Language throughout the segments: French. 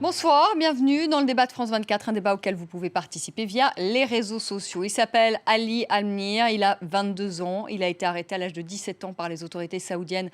Bonsoir, bienvenue dans le débat de France 24, un débat auquel vous pouvez participer via les réseaux sociaux. Il s'appelle Ali Al-Nimr, il a 22 ans, il a été arrêté à l'âge de 17 ans par les autorités saoudiennes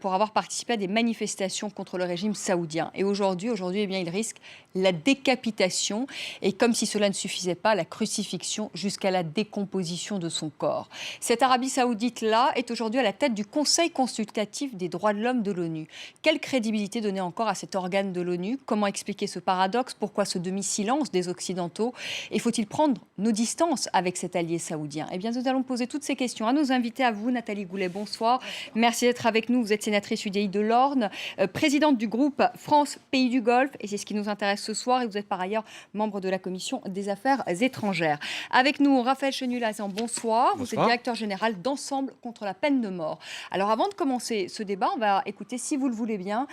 pour avoir participé à des manifestations contre le régime saoudien. Et aujourd'hui, eh bien, il risque la décapitation et comme si cela ne suffisait pas, la crucifixion jusqu'à la décomposition de son corps. Cette Arabie saoudite-là est aujourd'hui à la tête du Conseil consultatif des droits de l'homme de l'ONU. Quelle crédibilité donner encore à cet organe de l'ONU ? Comment expliquer ce paradoxe? Pourquoi ce demi-silence des Occidentaux? Et faut-il prendre nos distances avec cet allié saoudien? Eh bien, nous allons poser toutes ces questions à nos invités, à vous, Nathalie Goulet. Bonsoir. Merci d'être avec nous. Vous êtes sénatrice UDI de l'Orne, présidente du groupe France Pays du Golfe, et c'est ce qui nous intéresse ce soir. Et vous êtes par ailleurs membre de la Commission des Affaires étrangères. Avec nous, Raphaël Chenulazan. Bonsoir. Vous êtes directeur général d'Ensemble contre la peine de mort. Alors, avant de commencer ce débat, on va écouter, si vous le voulez bien,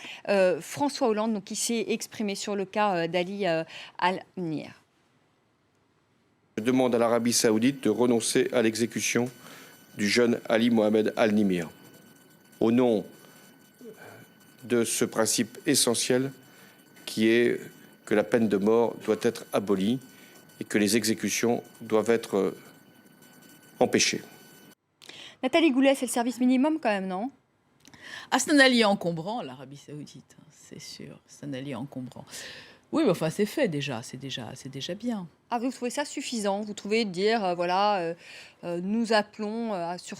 François Hollande, donc, qui s'est exprimé sur le cas d'Ali Al-Nimr. Je demande à l'Arabie saoudite de renoncer à l'exécution du jeune Ali Mohamed Al-Nimr. Au nom de ce principe essentiel qui est que la peine de mort doit être abolie et que les exécutions doivent être empêchées. Nathalie Goulet, c'est le service minimum quand même, non ? Ah, c'est un allié encombrant, l'Arabie saoudite, c'est sûr, c'est un allié encombrant. Oui, mais enfin, c'est fait déjà, c'est déjà bien. Ah, vous trouvez ça suffisant? Vous trouvez de dire, nous appelons à ce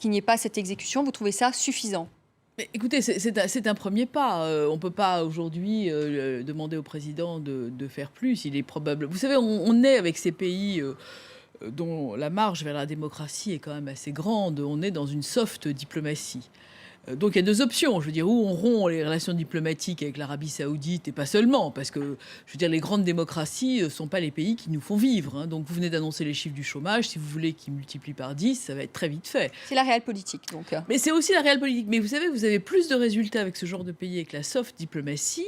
qu'il n'y ait pas cette exécution, vous trouvez ça suffisant? Mais écoutez, c'est un premier pas. On ne peut pas aujourd'hui demander au président de faire plus. Il est probable. Vous savez, on est avec ces pays dont la marge vers la démocratie est quand même assez grande. On est dans une soft diplomatie. Donc il y a deux options, je veux dire, où on rompt les relations diplomatiques avec l'Arabie saoudite, et pas seulement, parce que, je veux dire, les grandes démocraties ne sont pas les pays qui nous font vivre. Hein. Donc vous venez d'annoncer les chiffres du chômage, si vous voulez qu'ils multiplient par 10, ça va être très vite fait. C'est la réelle politique, donc. Mais c'est aussi la réelle politique. Mais vous savez, vous avez plus de résultats avec ce genre de pays, avec la soft diplomatie,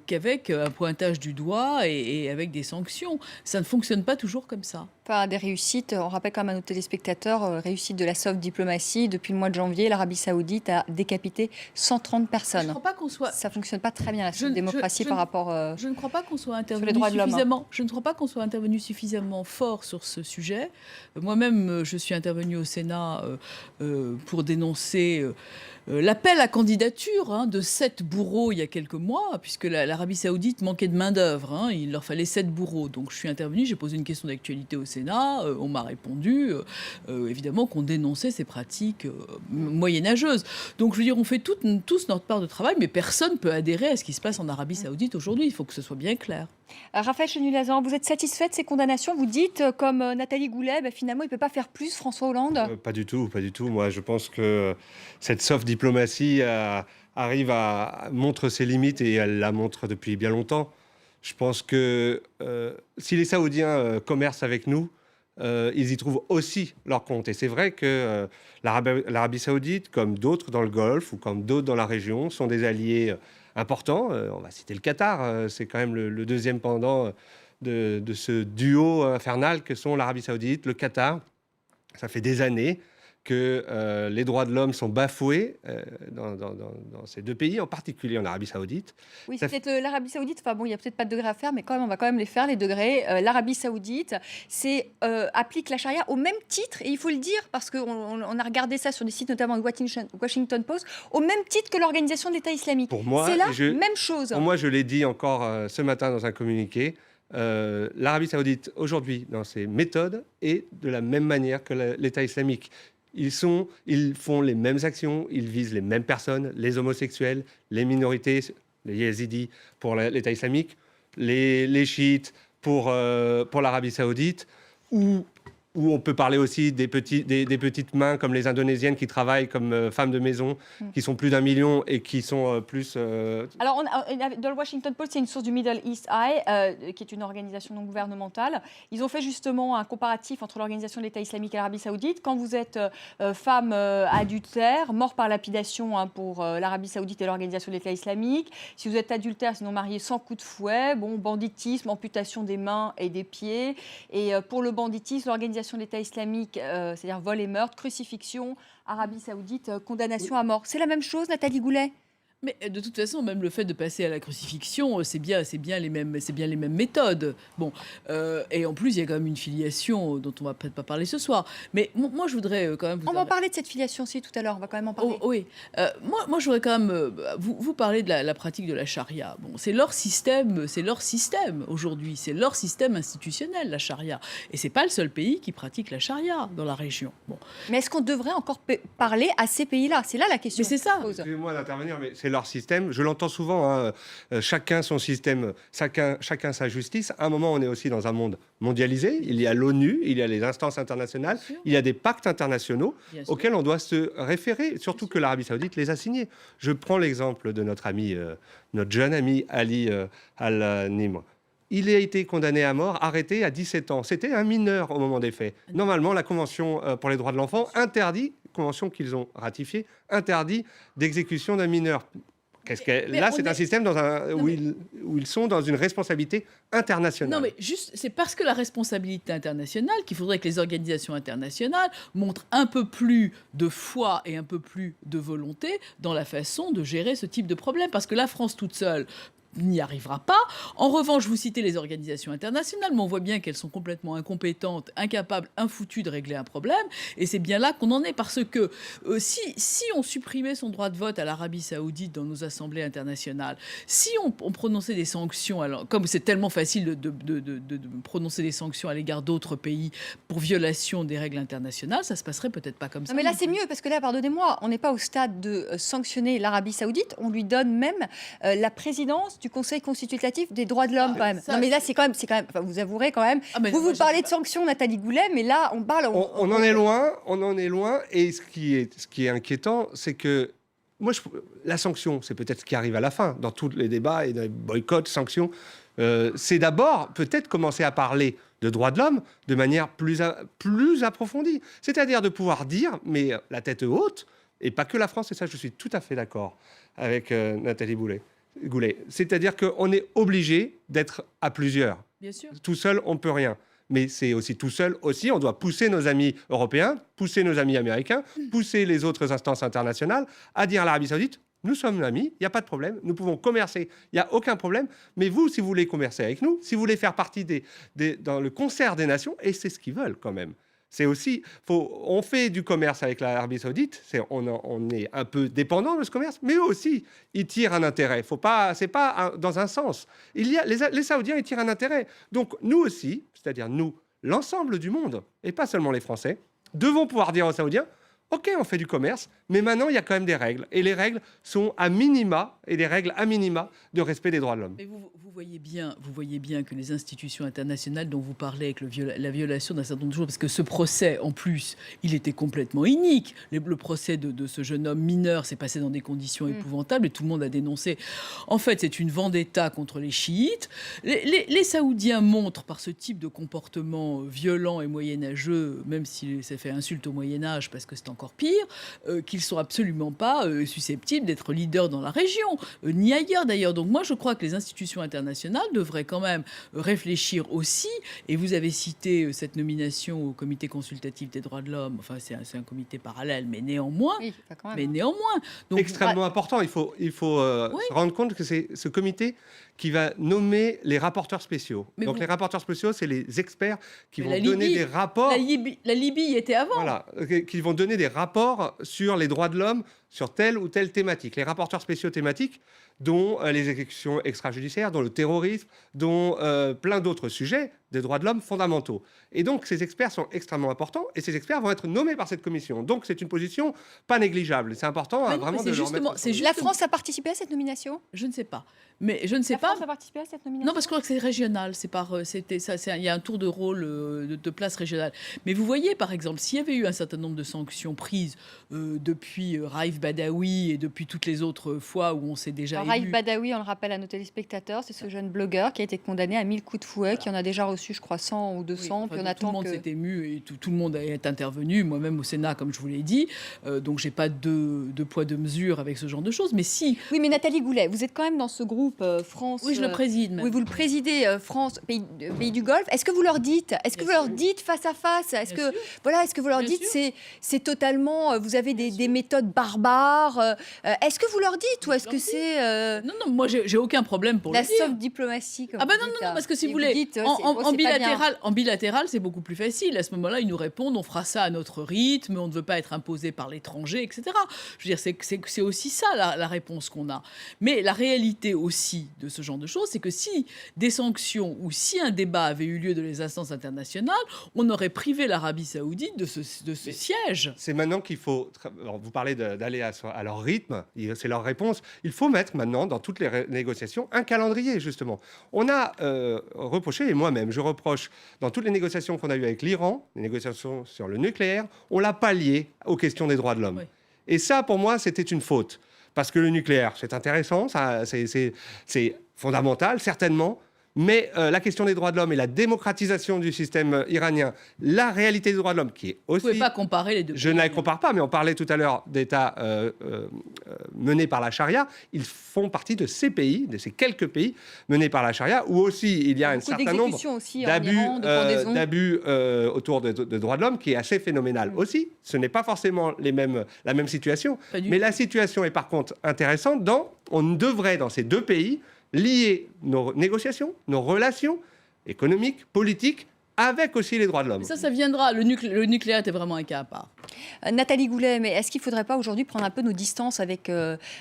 qu'avec un pointage du doigt et avec des sanctions. Ça ne fonctionne pas toujours comme ça. Enfin, des réussites, on rappelle quand même à nos téléspectateurs, réussite de la soft diplomatie. Depuis le mois de janvier, l'Arabie saoudite a décapité 130 personnes. Je ne crois pas qu'on soit... Ça ne fonctionne pas très bien, la soft démocratie par rapport je ne crois pas qu'on soit intervenu sur les droits de l'homme. Je ne crois pas qu'on soit intervenu suffisamment fort sur ce sujet. Moi-même, je suis intervenue au Sénat pour dénoncer... l'appel à candidature de 7 bourreaux il y a quelques mois, puisque l'Arabie saoudite manquait de main-d'œuvre. Il leur fallait 7 bourreaux. Donc je suis intervenue, j'ai posé une question d'actualité au Sénat. On m'a répondu, évidemment, qu'on dénonçait ces pratiques moyenâgeuses. Donc je veux dire, on fait tous notre part de travail, mais personne ne peut adhérer à ce qui se passe en Arabie saoudite aujourd'hui. Il faut que ce soit bien clair. Raphaël Chenulazan, vous êtes satisfait de ces condamnations? Vous dites, comme Nathalie Goulet, finalement, il ne peut pas faire plus, François Hollande? Pas du tout. Moi, je pense que cette soft diplomatie arrive à montre ses limites et elle la montre depuis bien longtemps. Je pense que si les Saoudiens commercent avec nous, ils y trouvent aussi leur compte. Et c'est vrai que l'Arabie saoudite, comme d'autres dans le Golfe ou comme d'autres dans la région, sont des alliés importants. On va citer le Qatar, c'est quand même le deuxième pendant de ce duo infernal que sont l'Arabie saoudite, le Qatar. Ça fait des années que les droits de l'homme sont bafoués dans ces deux pays, en particulier en Arabie saoudite. Oui, c'est peut-être l'Arabie saoudite, enfin bon, il n'y a peut-être pas de degrés à faire, mais quand même, on va quand même les faire, les degrés. L'Arabie saoudite applique la charia au même titre, et il faut le dire, parce qu'on a regardé ça sur des sites, notamment le Washington Post, au même titre que l'Organisation de l'État islamique. Pour moi, c'est la même chose. Pour moi, je l'ai dit encore ce matin dans un communiqué, l'Arabie saoudite, aujourd'hui, dans ses méthodes, est de la même manière que l'État islamique. Ils font les mêmes actions, ils visent les mêmes personnes, les homosexuels, les minorités, les yézidis pour l'État islamique, les chiites pour l'Arabie saoudite, où on peut parler aussi des petites mains comme les Indonésiennes qui travaillent comme femmes de maison, qui sont plus d'1 million et qui sont plus... Alors, dans le Washington Post, c'est une source du Middle East Eye, qui est une organisation non gouvernementale. Ils ont fait justement un comparatif entre l'Organisation de l'État islamique et l'Arabie saoudite. Quand vous êtes femme adultère, mort par lapidation pour l'Arabie saoudite et l'Organisation de l'État islamique. Si vous êtes adultère, sinon marié, sans coup de fouet. Bon, banditisme, amputation des mains et des pieds. Et pour le banditisme, l'Organisation de l'État islamique, c'est-à-dire vol et meurtre, crucifixion, Arabie saoudite, condamnation à mort. C'est la même chose, Nathalie Goulet? Mais de toute façon, même le fait de passer à la crucifixion, c'est bien les mêmes méthodes. Bon, et en plus, il y a quand même une filiation dont on va peut-être pas parler ce soir. Mais moi, je voudrais quand même. On va en parler de cette filiation-ci tout à l'heure. On va quand même en parler. Oh, oui. Moi, je voudrais quand même vous parler de la pratique de la charia. Bon, c'est leur système aujourd'hui. C'est leur système institutionnel, la charia. Et c'est pas le seul pays qui pratique la charia dans la région. Bon. Mais est-ce qu'on devrait encore parler à ces pays-là? C'est là la question. Mais c'est ça. Excusez-moi d'intervenir, mais c'est leur système. Je l'entends souvent, hein, chacun son système, chacun sa justice. À un moment, on est aussi dans un monde mondialisé. Il y a l'ONU, il y a les instances internationales, il y a des pactes internationaux auxquels on doit se référer, surtout que l'Arabie Saoudite les a signés. Je prends l'exemple de notre jeune ami Ali Al-Nimr. Il a été condamné à mort, arrêté à 17 ans. C'était un mineur au moment des faits. Normalement, la Convention pour les droits de l'enfant interdit, convention qu'ils ont ratifiée, interdit d'exécution d'un mineur. Là, c'est un système où ils sont dans une responsabilité internationale. Non, mais juste, c'est parce que la responsabilité internationale qu'il faudrait que les organisations internationales montrent un peu plus de foi et un peu plus de volonté dans la façon de gérer ce type de problème. Parce que la France toute seule n'y arrivera pas. En revanche, vous citez les organisations internationales, mais on voit bien qu'elles sont complètement incompétentes, incapables, infoutues de régler un problème. Et c'est bien là qu'on en est, parce que si on supprimait son droit de vote à l'Arabie Saoudite dans nos assemblées internationales, si on prononçait des sanctions, alors comme c'est tellement facile de prononcer des sanctions à l'égard d'autres pays pour violation des règles internationales, ça se passerait peut-être pas comme ça. Non, mais là, c'est mieux, parce que là, pardonnez-moi, on n'est pas au stade de sanctionner l'Arabie Saoudite. On lui donne même la présidence du Conseil constitutif des droits de l'homme, quand même. Non, mais là, c'est quand même, enfin, vous avouerez quand même. Vous parlez de sanctions, Nathalie Goulet, mais là, on parle. On en est loin. Et ce qui est inquiétant, c'est que la sanction, c'est peut-être ce qui arrive à la fin dans tous les débats et dans les boycotts, sanctions. C'est d'abord peut-être commencer à parler de droits de l'homme de manière plus approfondie. C'est-à-dire de pouvoir dire, mais la tête haute, et pas que la France, et ça, je suis tout à fait d'accord avec Nathalie Goulet. C'est-à-dire qu'on est obligé d'être à plusieurs. Bien sûr. Tout seul, on ne peut rien. Mais c'est aussi tout seul, on doit pousser nos amis européens, pousser nos amis américains, pousser les autres instances internationales à dire à l'Arabie Saoudite, nous sommes amis, il n'y a pas de problème, nous pouvons commercer, il n'y a aucun problème. Mais vous, si vous voulez commercer avec nous, si vous voulez faire partie dans le concert des nations, et c'est ce qu'ils veulent quand même. C'est aussi, on fait du commerce avec l'Arabie Saoudite, on est un peu dépendant de ce commerce, mais eux aussi, ils tirent un intérêt. C'est pas dans un sens. Les Saoudiens, ils tirent un intérêt. Donc nous aussi, c'est-à-dire nous, l'ensemble du monde, et pas seulement les Français, devons pouvoir dire aux Saoudiens, OK, on fait du commerce, mais maintenant, il y a quand même des règles. Et les règles sont à minima, et des règles à minima de respect des droits de l'homme. Mais vous voyez bien que les institutions internationales dont vous parlez avec la violation d'un certain nombre de choses, parce que ce procès, en plus, il était complètement inique. Le procès de ce jeune homme mineur s'est passé dans des conditions épouvantables et tout le monde a dénoncé. En fait, c'est une vendetta contre les chiites. Les Saoudiens montrent par ce type de comportement violent et moyenâgeux, même si ça fait insulte au Moyen-Âge, parce que c'est encore pire, qu'ils sont absolument pas susceptibles d'être leaders dans la région, ni ailleurs d'ailleurs. Donc moi, je crois que les institutions internationales devraient quand même réfléchir aussi, et vous avez cité cette nomination au comité consultatif des droits de l'homme, enfin c'est un comité parallèle, mais néanmoins, Donc, extrêmement important, il faut se rendre compte que c'est ce comité qui va nommer les rapporteurs spéciaux. Donc les rapporteurs spéciaux, c'est les experts qui vont donner des rapports. La Libye y était avant. Voilà, qui vont donner des rapports sur les droits de l'homme, sur telle ou telle thématique. Les rapporteurs spéciaux thématiques, dont les exécutions extrajudiciaires, dont le terrorisme, dont plein d'autres sujets des droits de l'homme fondamentaux. Et donc, ces experts sont extrêmement importants, et ces experts vont être nommés par cette commission. Donc, c'est une position pas négligeable. C'est important vraiment de leur mettre... La France a participé à cette nomination? Je ne sais pas. Mais je ne sais pas. La France a participé à cette nomination? Non, parce que je crois que c'est régional. Il y a un tour de rôle de place régionale. Mais vous voyez, par exemple, s'il y avait eu un certain nombre de sanctions prises depuis Raif Badawi et depuis toutes les autres fois où on s'est déjà élu... Raif Badawi, on le rappelle à nos téléspectateurs, c'est ce jeune blogueur qui a été condamné à 1000 coups de fouet, qui en a déjà reçu reçu, je crois, 100 ou 200. Oui, puis on tout le attend monde que... s'est ému et tout le monde est intervenu, moi-même au Sénat, comme je vous l'ai dit. Donc, j'ai pas de poids, de mesure avec ce genre de choses. Mais si... Oui, mais Nathalie Goulet, vous êtes quand même dans ce groupe France... Oui, je le préside même. Oui, vous le présidez, France, pays du Golfe. Est-ce que vous leur dites, face à face, est-ce que vous leur Bien dites, sûr. c'est totalement, vous avez des méthodes barbares, est-ce que vous leur dites, ou est-ce que c'est Non, moi, j'ai aucun problème pour la le dire. soft diplomatie comme Ah ben vous non, dites, non, là. parce que si Et vous voulez, dites, en c'est pas bien. bilatéral, c'est beaucoup plus facile. À ce moment-là, ils nous répondent, on fera ça à notre rythme, on ne veut pas être imposé par l'étranger, etc. Je veux dire, c'est aussi ça la réponse qu'on a. Mais la réalité aussi de ce genre de choses, c'est que si des sanctions ou si un débat avait eu lieu dans les instances internationales, on aurait privé l'Arabie Saoudite de ce siège. C'est maintenant qu'il faut... Alors, vous parlez d'aller à leur rythme, c'est leur réponse. Il faut mettre maintenant, dans toutes les négociations, un calendrier, justement. On a reproché, et moi-même, je reproche, dans toutes les négociations qu'on a eues avec l'Iran, les négociations sur le nucléaire, on l'a pas lié aux questions des droits de l'homme. Oui. Et ça, pour moi, c'était une faute. Parce que le nucléaire, c'est intéressant, c'est fondamental, certainement. Mais la question des droits de l'homme et la démocratisation du système iranien, la réalité des droits de l'homme, qui est aussi... Vous ne pouvez pas comparer les deux. Je ne les compare pas, mais on parlait tout à l'heure d'États menés par la charia. Ils font partie de ces pays, de ces quelques pays menés par la charia, où aussi il y a un certain nombre d'abus autour de droits de l'homme qui est assez phénoménal aussi. Ce n'est pas forcément la même situation, mais la situation est par contre intéressante. On devrait, dans ces deux pays, lier nos négociations, nos relations économiques, politiques, avec aussi les droits de l'homme. Mais ça viendra. Le nucléaire était vraiment un cas à part. Nathalie Goulet, mais est-ce qu'il ne faudrait pas aujourd'hui prendre un peu nos distances avec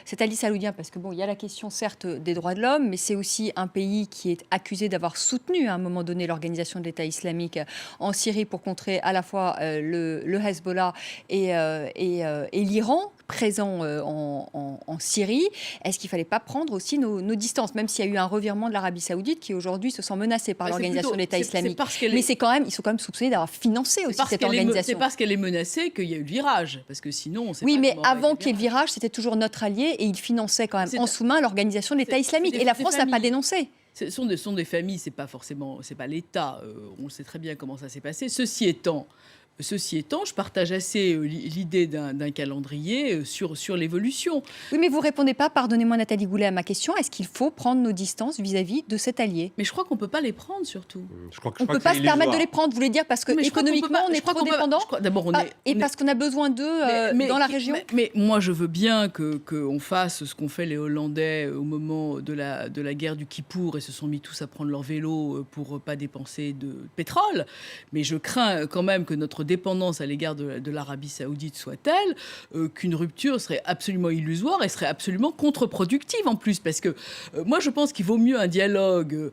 cet Ali saoudien? Parce que bon, il y a la question certes des droits de l'homme, mais c'est aussi un pays qui est accusé d'avoir soutenu à un moment donné l'organisation de l'État islamique en Syrie pour contrer à la fois le Hezbollah et l'Iran présent en Syrie. Est-ce qu'il ne fallait pas prendre aussi nos distances, même s'il y a eu un revirement de l'Arabie saoudite qui aujourd'hui se sent menacée par l'organisation de l'État islamique? Mais ils sont quand même soupçonnés d'avoir financé aussi cette organisation. C'est parce qu'elle est menacée qu'il y a eu le virage, parce que sinon on sait oui, pas. mais avant qu'il y ait le virage, c'était toujours notre allié et il finançait quand même en sous-main l'organisation de l'État islamique. Et la France n'a pas dénoncé. Ce sont des familles, c'est pas l'État. On sait très bien comment ça s'est passé. Ceci étant, je partage assez l'idée d'un calendrier sur l'évolution. Oui, mais vous ne répondez pas, pardonnez-moi Nathalie Goulet, à ma question. Est-ce qu'il faut prendre nos distances vis-à-vis de cet allié? Mais je crois qu'on ne peut pas les prendre, surtout. On ne peut pas se permettre de les prendre, vous voulez dire, parce qu'économiquement, on est trop dépendant et parce qu'on a besoin d'eux dans la région. Mais moi, je veux bien qu'on fasse ce qu'ont fait les Hollandais au moment de la guerre du Kippour et se sont mis tous à prendre leur vélo pour ne pas dépenser de pétrole. Mais je crains quand même que notre dépendance à l'égard de l'Arabie Saoudite soit telle qu'une rupture serait absolument illusoire et serait absolument contre-productive en plus. Parce que moi, je pense qu'il vaut mieux un dialogue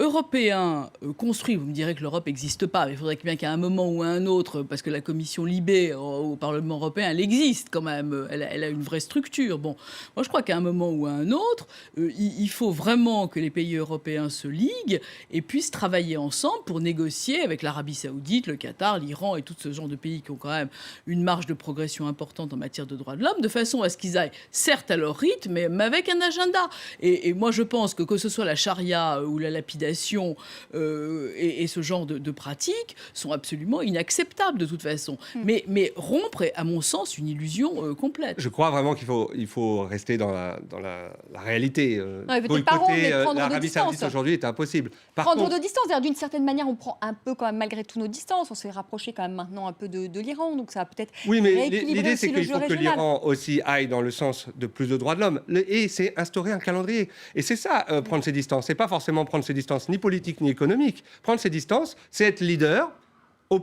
européen construit. Vous me direz que l'Europe n'existe pas, mais il faudrait bien qu'à un moment ou à un autre, parce que la commission Libé au Parlement européen, elle existe quand même, elle a une vraie structure. Bon, moi, je crois qu'à un moment ou à un autre, il faut vraiment que les pays européens se liguent et puissent travailler ensemble pour négocier avec l'Arabie Saoudite, le Qatar, l'Iran et tout ce genre de pays qui ont quand même une marge de progression importante en matière de droits de l'homme, de façon à ce qu'ils aillent certes à leur rythme, mais avec un agenda. Et moi, je pense que ce soit la charia ou la lapidation et ce genre de pratiques sont absolument inacceptables de toute façon. Mais rompre est, à mon sens, une illusion complète. Je crois vraiment qu'il faut rester dans la réalité. Boycotter l'Arabie Saoudite aujourd'hui est impossible. Prendre de distance, d'une certaine manière, on prend un peu quand même malgré tout nos distances. On s'est rapproché quand même maintenant un peu de l'Iran, donc ça va peut-être. Oui, mais l'idée c'est qu'il faut que l'Iran aussi aille dans le sens de plus de droits de l'homme, et c'est instaurer un calendrier. Et c'est ça, prendre ses distances. C'est pas forcément prendre ses distances ni politiques ni économiques. Prendre ses distances, c'est être leader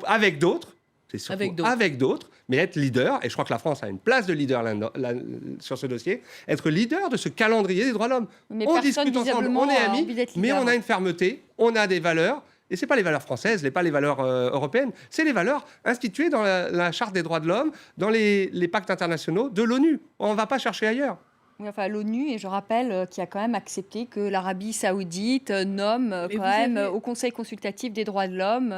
avec d'autres. C'est surtout avec d'autres, mais être leader, et je crois que la France a une place de leader sur ce dossier, être leader de ce calendrier des droits de l'homme. On discute ensemble, on est amis, mais on a une fermeté, on a des valeurs. Et ce n'est pas les valeurs françaises, pas les valeurs européennes, c'est les valeurs instituées dans la Charte des droits de l'homme, dans les pactes internationaux de l'ONU. On ne va pas chercher ailleurs. Oui, enfin, l'ONU, et je rappelle, qui a quand même accepté que l'Arabie Saoudite nomme au Conseil consultatif des droits de l'homme,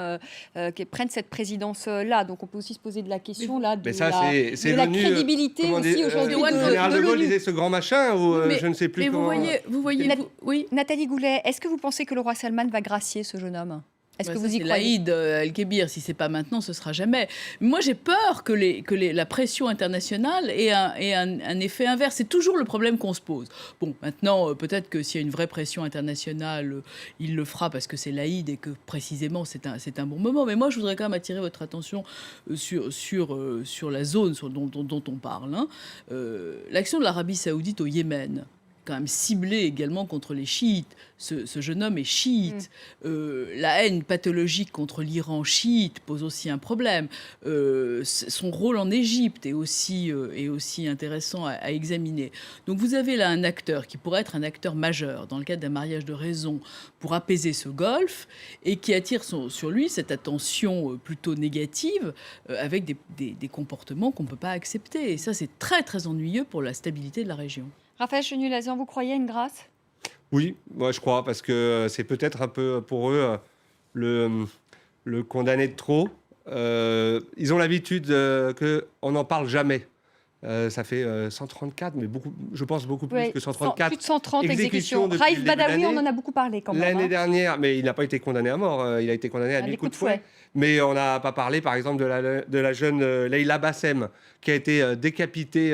qui prenne cette présidence-là. Donc on peut aussi se poser de la question là, de la crédibilité aussi aujourd'hui Le général de Gaulle disait ce grand machin, ou je ne sais plus comment... Vous voyez, oui. Nathalie Goulet, est-ce que vous pensez que le roi Salman va gracier ce jeune homme? Est-ce que Ça, vous y c'est croyez? Laïd El-Kébir, si c'est pas maintenant, ce sera jamais. Moi, j'ai peur que la pression internationale ait un effet inverse. C'est toujours le problème qu'on se pose. Bon, maintenant, peut-être que s'il y a une vraie pression internationale, il le fera parce que c'est Laïd et que précisément c'est un bon moment. Mais moi, je voudrais quand même attirer votre attention sur la zone dont on parle. Hein. L'action de l'Arabie Saoudite au Yémen, quand même ciblé également contre les chiites. Ce jeune homme est chiite. La haine pathologique contre l'Iran chiite pose aussi un problème. Son rôle en Égypte est aussi intéressant à examiner. Donc vous avez là un acteur qui pourrait être un acteur majeur dans le cadre d'un mariage de raison pour apaiser ce golfe et qui attire sur lui cette attention plutôt négative avec des comportements qu'on ne peut pas accepter. Et ça, c'est très, très ennuyeux pour la stabilité de la région. Raphaël Chenulazian, vous croyez à une grâce? Oui, moi je crois, parce que c'est peut-être un peu pour eux le condamné de trop. Ils ont l'habitude qu'on n'en parle jamais. Ça fait 134, mais je pense beaucoup plus que 134. Plus de 130 exécutions. depuis Raif le début de Badawi, l'année. on en a beaucoup parlé quand même. L'année dernière, mais il n'a pas été condamné à mort, il a été condamné à 1000 coups de fouet. Mais on n'a pas parlé, par exemple, de la jeune Leila Bassem, qui a été décapitée,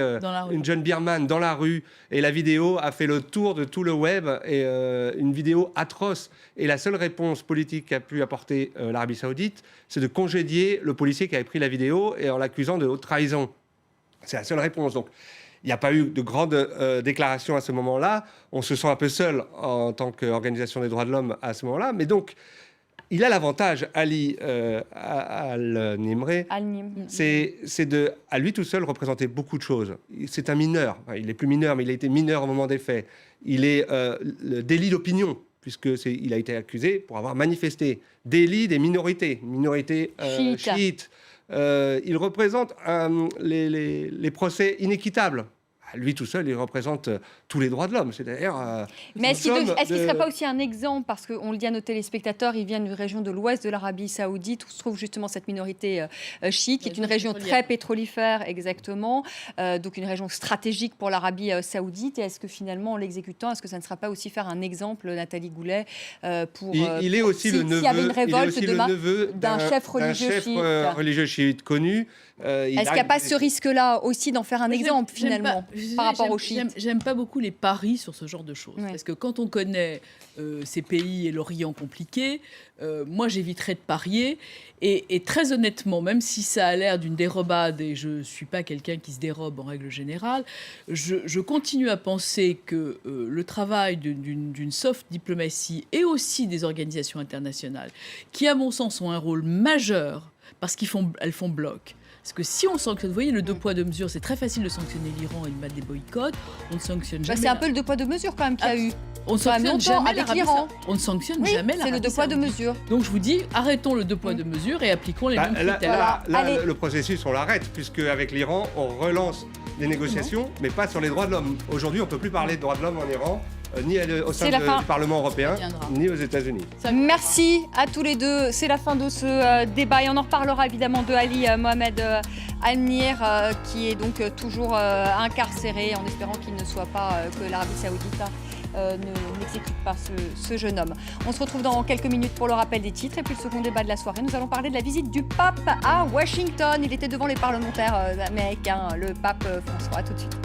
une jeune birmane, dans la rue. Et la vidéo a fait le tour de tout le web, et une vidéo atroce. Et la seule réponse politique qu'a pu apporter l'Arabie Saoudite, c'est de congédier le policier qui avait pris la vidéo et en l'accusant de haute trahison. C'est la seule réponse. Donc, il n'y a pas eu de grandes déclarations à ce moment-là. On se sent un peu seul en tant qu'organisation des droits de l'homme à ce moment-là. Mais donc, il a l'avantage, Ali Al-Nimr, c'est de, à lui tout seul, représenter beaucoup de choses. C'est un mineur. Enfin, il est plus mineur, mais il a été mineur au moment des faits. Il est le délit d'opinion, puisqu'il a été accusé pour avoir manifesté. Délit des minorités chiites. Il représente les procès inéquitables. Lui tout seul, il représente tous les droits de l'homme. C'est-à-dire. Mais est-ce qu'il ne serait pas aussi un exemple, parce qu'on le dit à nos téléspectateurs, ils viennent d'une région de l'ouest de l'Arabie Saoudite où se trouve justement cette minorité chiite, qui est une région très pétrolifère, exactement, donc une région stratégique pour l'Arabie Saoudite. Et est-ce que finalement, en l'exécutant, est-ce que ça ne sera pas aussi faire un exemple, Nathalie Goulet, pour il est aussi le neveu, s'il y avait une révolte il est aussi demain le neveu d'un chef religieux chiite connu. Est-ce qu'il n'y a pas ce risque-là aussi d'en faire un exemple finalement par rapport aux chiites? J'aime pas beaucoup les paris sur ce genre de choses. Ouais. Parce que quand on connaît ces pays et l'Orient compliqué, moi j'éviterais de parier. Et très honnêtement, même si ça a l'air d'une dérobade, et je ne suis pas quelqu'un qui se dérobe en règle générale, je continue à penser que le travail d'une soft diplomatie et aussi des organisations internationales, qui à mon sens ont un rôle majeur, parce qu'elles font bloc. Parce que si on sanctionne, vous voyez, le deux poids, deux mesures, c'est très facile de sanctionner l'Iran et de mettre des boycotts. On ne sanctionne jamais. C'est un peu le deux poids, deux mesures quand même qu'il y a eu. On ne sanctionne jamais avec l'Iran. On ne sanctionne jamais l'Arabie Saoudite. C'est le deux poids, deux mesures. Donc je vous dis, arrêtons le deux poids, deux mesures et appliquons les mêmes critères. Là, le processus, on l'arrête, puisque avec l'Iran, on relance les négociations, mais pas sur les droits de l'homme. Aujourd'hui, on ne peut plus parler de droits de l'homme en Iran. Ni au sein du Parlement européen, ni aux États-Unis. Merci à tous les deux. C'est la fin de ce débat et on en reparlera évidemment de Ali Mohamed Al-Nimr qui est donc toujours incarcéré en espérant qu'il ne soit pas, que l'Arabie Saoudite n'exécute pas ce jeune homme. On se retrouve dans quelques minutes pour le rappel des titres et puis le second débat de la soirée. Nous allons parler de la visite du pape à Washington. Il était devant les parlementaires américains, le pape François. À tout de suite.